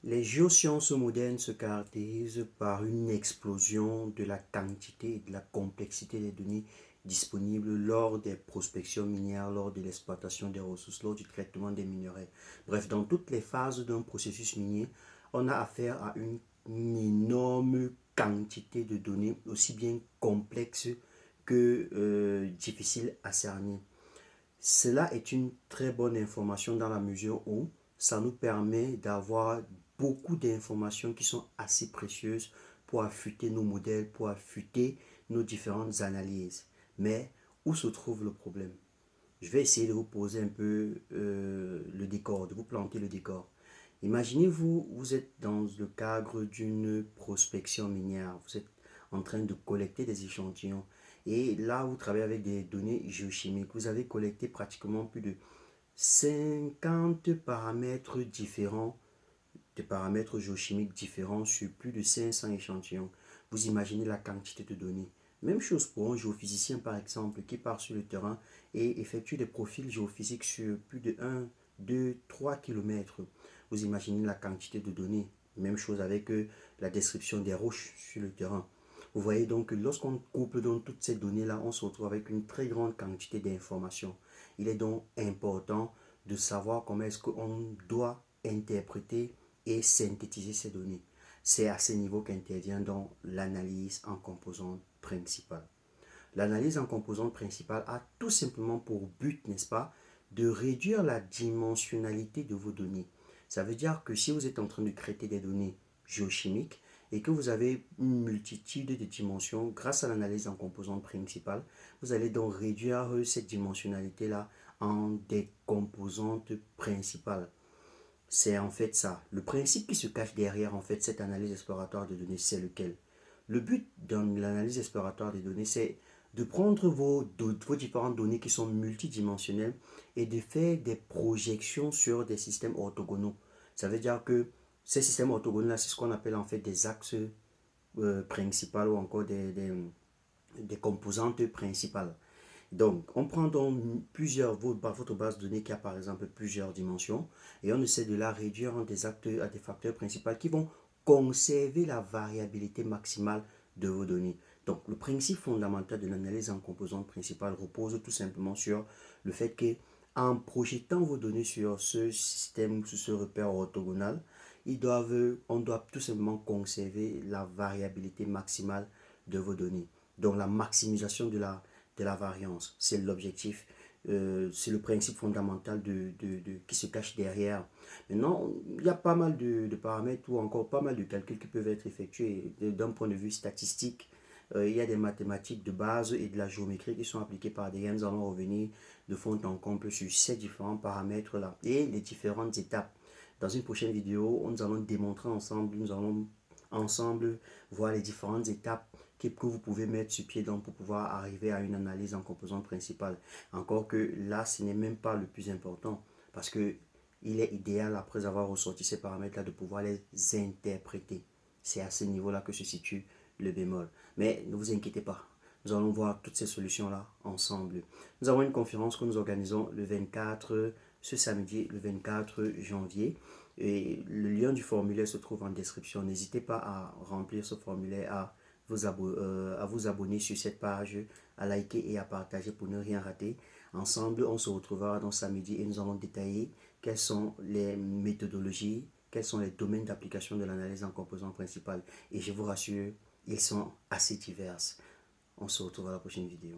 Les géosciences modernes se caractérisent par une explosion de la quantité et de la complexité des données disponibles lors des prospections minières, lors de l'exploitation des ressources, lors du traitement des minerais. Bref, dans toutes les phases d'un processus minier, on a affaire à une énorme quantité de données, aussi bien complexes que difficiles à cerner. Cela est une très bonne information dans la mesure où ça nous permet d'avoir beaucoup d'informations qui sont assez précieuses pour affûter nos modèles, pour affûter nos différentes analyses. Mais où se trouve le problème? Je vais essayer de vous poser un peu le décor, de vous planter le décor. Imaginez-vous, vous êtes dans le cadre d'une prospection minière, vous êtes en train de collecter des échantillons et là vous travaillez avec des données géochimiques. Vous avez collecté pratiquement plus de 50 paramètres différents, des paramètres géochimiques différents sur plus de 500 échantillons. Vous imaginez la quantité de données. Même chose pour un géophysicien par exemple qui part sur le terrain et effectue des profils géophysiques sur plus de 1, 2, 3 km. Vous imaginez la quantité de données. Même chose avec la description des roches sur le terrain. Vous voyez donc que lorsqu'on couple donc toutes ces données-là, on se retrouve avec une très grande quantité d'informations. Il est donc important de savoir comment est-ce qu'on doit interpréter et synthétiser ces données. C'est à ce niveau qu'intervient donc l'analyse en composantes principales. L'analyse en composantes principales a tout simplement pour but, n'est-ce pas, de réduire la dimensionnalité de vos données. Ça veut dire que si vous êtes en train de traiter des données géochimiques et que vous avez une multitude de dimensions, grâce à l'analyse en composantes principales, vous allez donc réduire cette dimensionnalité-là en des composantes principales. C'est en fait ça. Le principe qui se cache derrière en fait cette analyse exploratoire de données, c'est lequel? Le but dans l'analyse exploratoire des données, c'est de prendre vos différentes données qui sont multidimensionnelles et de faire des projections sur des systèmes orthogonaux. Ça veut dire que ces systèmes orthogonaux, c'est ce qu'on appelle en fait des axes principaux ou encore des composantes principales. Donc, on prend donc votre base de données qui a par exemple plusieurs dimensions et on essaie de la réduire en des acteurs, à des facteurs principaux qui vont conserver la variabilité maximale de vos données. Donc, le principe fondamental de l'analyse en composantes principales repose tout simplement sur le fait que en projetant vos données sur ce système, sur ce repère orthogonal, on doit tout simplement conserver la variabilité maximale de vos données. Donc, la maximisation de la variance. C'est l'objectif, c'est le principe fondamental qui se cache derrière. Maintenant, il y a pas mal de paramètres ou encore pas mal de calculs qui peuvent être effectués d'un point de vue statistique. Il y a des mathématiques de base et de la géométrie qui sont appliquées par des gens. Nous allons revenir de fond en comble sur ces différents paramètres-là et les différentes étapes. Dans une prochaine vidéo, nous allons démontrer ensemble, nous allons ensemble voir les différentes étapes que vous pouvez mettre sur pied donc pour pouvoir arriver à une analyse en composante principale. Encore que là, ce n'est même pas le plus important parce que il est idéal après avoir ressorti ces paramètres-là de pouvoir les interpréter. C'est à ce niveau-là que se situe le bémol. Mais ne vous inquiétez pas, nous allons voir toutes ces solutions-là ensemble. Nous avons une conférence que nous organisons le 24, ce samedi, le 24 janvier. Et le lien du formulaire se trouve en description. N'hésitez pas à remplir ce formulaire, à vous abonner sur cette page, à liker et à partager pour ne rien rater. Ensemble, on se retrouvera dans samedi et nous allons détailler quelles sont les méthodologies, quels sont les domaines d'application de l'analyse en composants principales. Et je vous rassure, ils sont assez divers. On se retrouve à la prochaine vidéo.